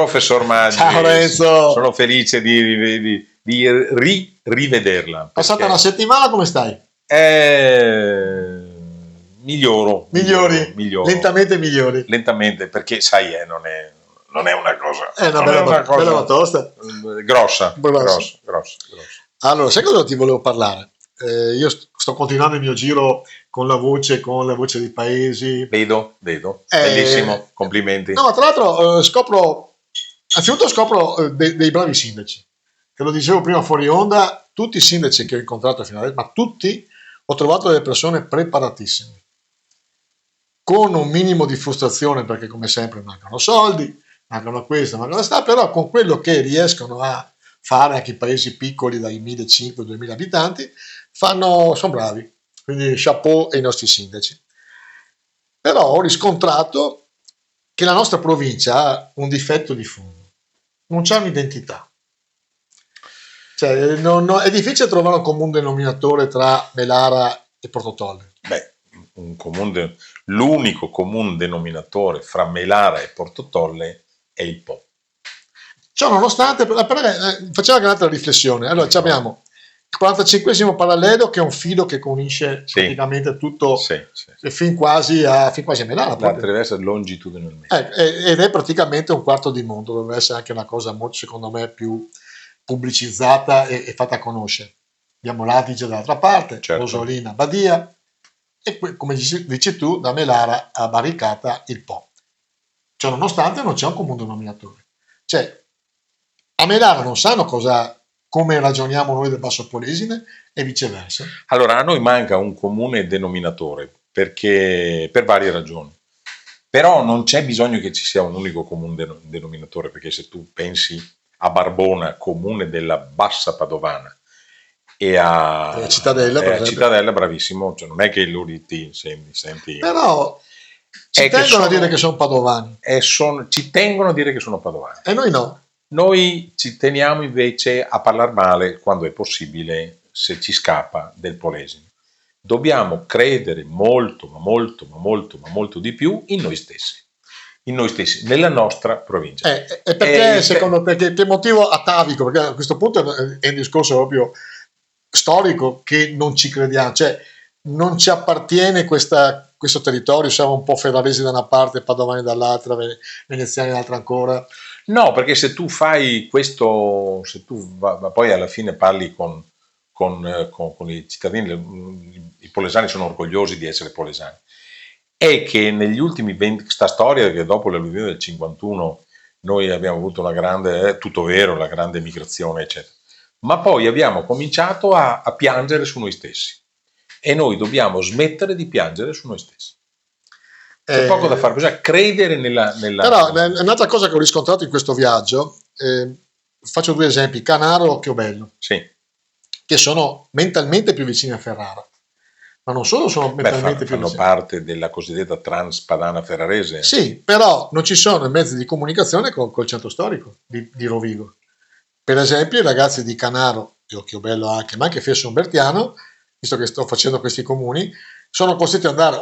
Professor Maggi, ciao Renzo. sono felice di rivederla. Passata una settimana, come stai? Miglioro. Migliori. Lentamente migliori. Lentamente, perché sai, non è una cosa. È una bella tosta. Grossa. Allora, sai cosa ti volevo parlare? Io sto continuando il mio giro con la voce dei paesi. Vedo. Bellissimo, complimenti. No, ma tra l'altro scopro dei bravi sindaci. Te lo dicevo prima fuori onda, tutti i sindaci che ho incontrato fino adesso, ma tutti ho trovato delle persone preparatissime, con un minimo di frustrazione perché come sempre mancano soldi, mancano questo, mancano questa, però con quello che riescono a fare anche i paesi piccoli dai 1.500-2.000 abitanti, sono bravi, quindi chapeau ai nostri sindaci. Però ho riscontrato che la nostra provincia ha un difetto di fondo, non c'è un'identità. Cioè, è difficile trovare un comune denominatore tra Melara e Portotolle. Beh, l'unico comune denominatore fra Melara e Portotolle è il Po. Ciò nonostante, facciamo anche un'altra riflessione. Allora, abbiamo il 45esimo parallelo, che è un filo che unisce praticamente tutto, fin quasi a Melara. La attraversa longitudinalmente. Ed è praticamente un quarto di mondo, dovrebbe essere anche una cosa molto, secondo me, più pubblicizzata e fatta conoscere. Abbiamo l'Adige dall'altra parte, Rosolina, Badia, e come dici tu, da Melara a Barricata il Po. Ciò nonostante non c'è un comune denominatore. Cioè, a Melara non sanno come ragioniamo noi del Basso Polesine e viceversa. Allora, a noi manca un comune denominatore perché per varie ragioni. Però non c'è bisogno che ci sia un unico comune denominatore, perché se tu pensi a Barbona, comune della Bassa Padovana, e a Cittadella, bravissimo, cioè non è che lo senti. Però ci tengono a dire che sono padovani. Ci tengono a dire che sono padovani. E noi no. Noi ci teniamo invece a parlare male quando è possibile, se ci scappa, del Polesine. Dobbiamo credere molto di più in noi stessi, nella nostra provincia. E perché, secondo te, che motivo atavico? Perché a questo punto è un discorso proprio storico che non ci crediamo, cioè non ci appartiene questo territorio, siamo un po' ferraresi da una parte, padovani dall'altra, veneziani dall'altra ancora. No, perché se tu fai questo, se tu poi alla fine parli con i cittadini, i polesani sono orgogliosi di essere polesani, è che negli ultimi 20, sta storia che dopo l'alluvione del 51 noi abbiamo avuto una grande, tutto vero, la grande migrazione, eccetera, ma poi abbiamo cominciato a piangere su noi stessi e noi dobbiamo smettere di piangere su noi stessi. C'è poco da fare, bisogna credere nella... Però un'altra cosa che ho riscontrato in questo viaggio, faccio due esempi, Canaro e Occhiobello, che sono mentalmente più vicini a Ferrara, ma non solo sono mentalmente più vicini. Fanno parte della cosiddetta Transpadana Ferrarese. Sì, però non ci sono i mezzi di comunicazione col centro storico di Rovigo. Per esempio i ragazzi di Canaro e Occhiobello anche, ma anche Fesso Umbertiano, visto che sto facendo questi comuni, sono costretti ad andare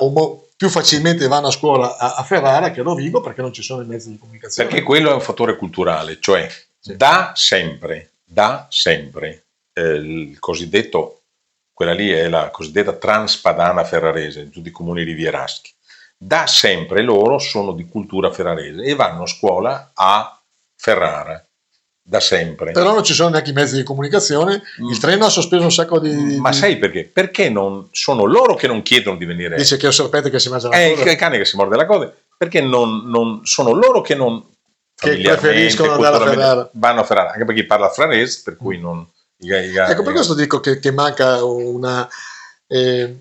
più facilmente vanno a scuola a Ferrara che a Rovigo perché non ci sono i mezzi di comunicazione. Perché quello è un fattore culturale, cioè da sempre il cosiddetto, quella lì è la cosiddetta Transpadana Ferrarese, tutti i comuni rivieraschi, da sempre loro sono di cultura ferrarese e vanno a scuola a Ferrara. Da sempre. Però non ci sono neanche i mezzi di comunicazione, il treno ha sospeso un sacco di... Ma sai perché? Perché non sono loro che non chiedono di venire... Dice che è un serpente che si mangia la coda. È il cane che si morde la coda, perché non sono loro che non... Che preferiscono andare a Ferrara. Vanno a Ferrara, anche perché parla frarese, per cui non... Ecco, per questo dico che manca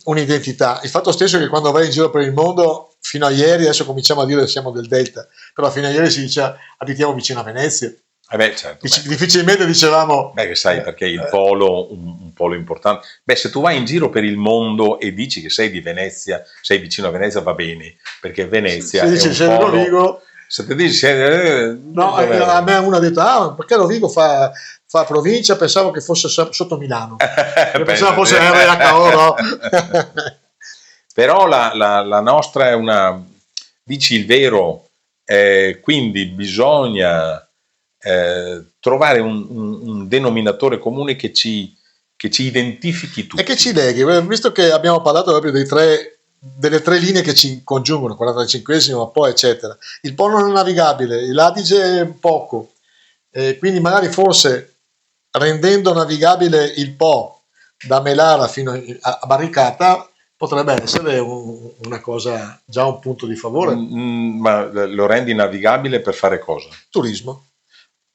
un'identità. Il fatto stesso è che quando vai in giro per il mondo, fino a ieri, adesso cominciamo a dire che siamo del Delta, però fino a ieri si dice abitiamo vicino a Venezia. Certo, difficilmente dicevamo che sai perché il polo un polo importante, se tu vai in giro per il mondo e dici che sei di Venezia, sei vicino a Venezia, va bene, perché Venezia se dici è un polo. Rovigo, se ti dici no, a me uno ha detto perché Rovigo fa provincia, pensavo che fosse sotto Milano. Pensavo fosse RHO, no? Però la nostra è una, dici il vero, quindi bisogna trovare un denominatore comune che ci identifichi tutti. E che ci leghi, visto che abbiamo parlato proprio delle tre linee che ci congiungono, 45esimo, ma poi eccetera. Il Po non navigabile, l'Adige poco, quindi magari forse rendendo navigabile il Po da Melara fino a Barricata potrebbe essere una cosa, già un punto di favore. Ma lo rendi navigabile per fare cosa? Turismo.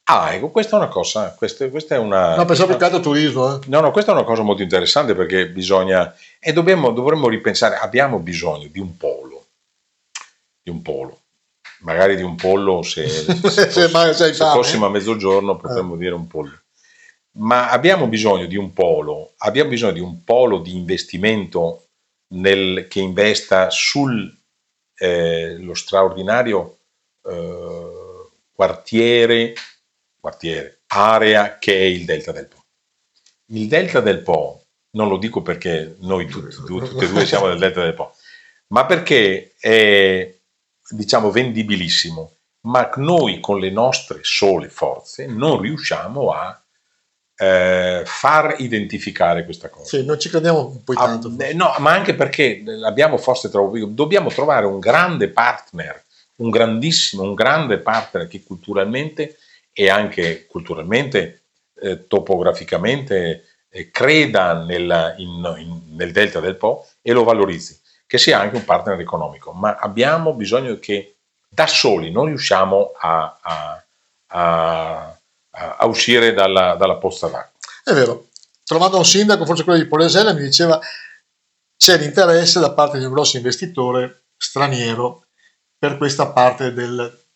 Ecco, questa è una cosa, questa è una... No, pensavo più che altro turismo. No, questa è una cosa molto interessante perché bisogna, e dovremmo ripensare, abbiamo bisogno di un polo, magari di un pollo se fossimo a mezzogiorno potremmo dire un pollo, ma abbiamo bisogno di un polo di investimento che investa sullo straordinario area che è il Delta del Po. Il Delta del Po, non lo dico perché noi tutti e due siamo del Delta del Po, ma perché è, diciamo, vendibilissimo, ma noi con le nostre sole forze non riusciamo a far identificare questa cosa. Sì, non ci crediamo un po' tanto. No, ma anche perché l'abbiamo forse troppo. Dobbiamo trovare un grande partner, un grande partner che culturalmente e anche culturalmente, topograficamente, creda nel Delta del Po e lo valorizzi, che sia anche un partner economico, ma abbiamo bisogno che da soli non riusciamo a uscire dalla pozza d'acqua. È vero, trovando un sindaco, forse quello di Polesella, mi diceva c'è l'interesse da parte di un grosso investitore straniero per questa parte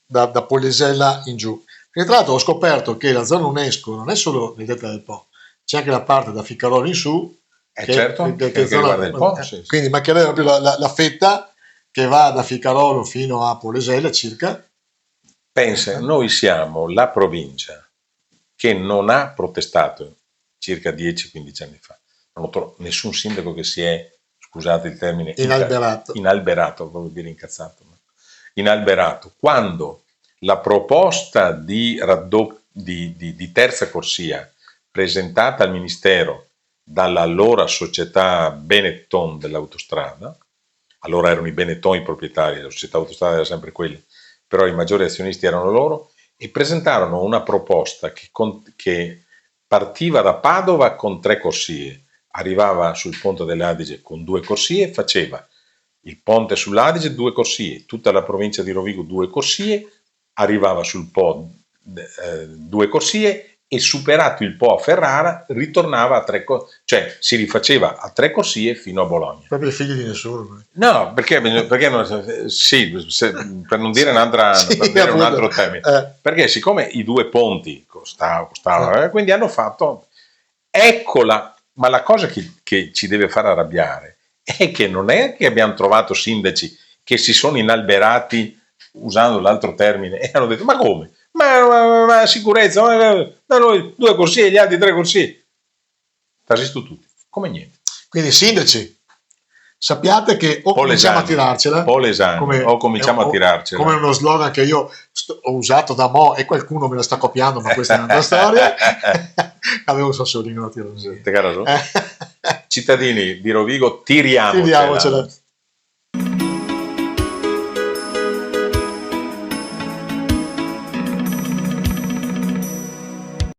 da Polesella in giù. E tra l'altro ho scoperto che la zona UNESCO non è solo nel Delta del Po, c'è anche la parte da Ficcarolo in su, che riguarda il Po, sì. Quindi mancherebbe proprio la fetta che va da Ficcarolo fino a Polesella circa. Pensa, noi siamo la provincia che non ha protestato circa 10-15 anni fa. Non ho trovato nessun sindaco che si è, scusate il termine, inalberato, voglio dire incazzato, inalberato, quando la proposta di terza corsia presentata al Ministero dall'allora società Benetton dell'autostrada, allora erano i Benetton i proprietari, la società autostrada era sempre quella, però i maggiori azionisti erano loro, e presentarono una proposta che partiva da Padova con 3 corsie, arrivava sul ponte dell'Adige con 2 corsie, faceva il ponte sull'Adige 2 corsie, tutta la provincia di Rovigo 2 corsie, arrivava sul Po 2 corsie e superato il Po a Ferrara ritornava a 3 corsie, cioè si rifaceva a 3 corsie fino a Bologna. Proprio i figli di nessuno. No, perché per non dire un altro termine, perché siccome i 2 ponti costavano, quindi hanno fatto, eccola, ma la cosa che ci deve far arrabbiare è che non è che abbiamo trovato sindaci che si sono inalberati usando l'altro termine e hanno detto ma come? Ma sicurezza, da noi 2 corsie e gli altri 3 corsie. Resisto tutti, come niente. Quindi sindaci, sappiate che o cominciamo a tirarcela, a tirarcela. Come uno slogan che io ho usato da mo' e qualcuno me lo sta copiando, ma questa è un'altra storia. Avevo un sassolino da tirare. Cittadini di Rovigo, tiriamocela.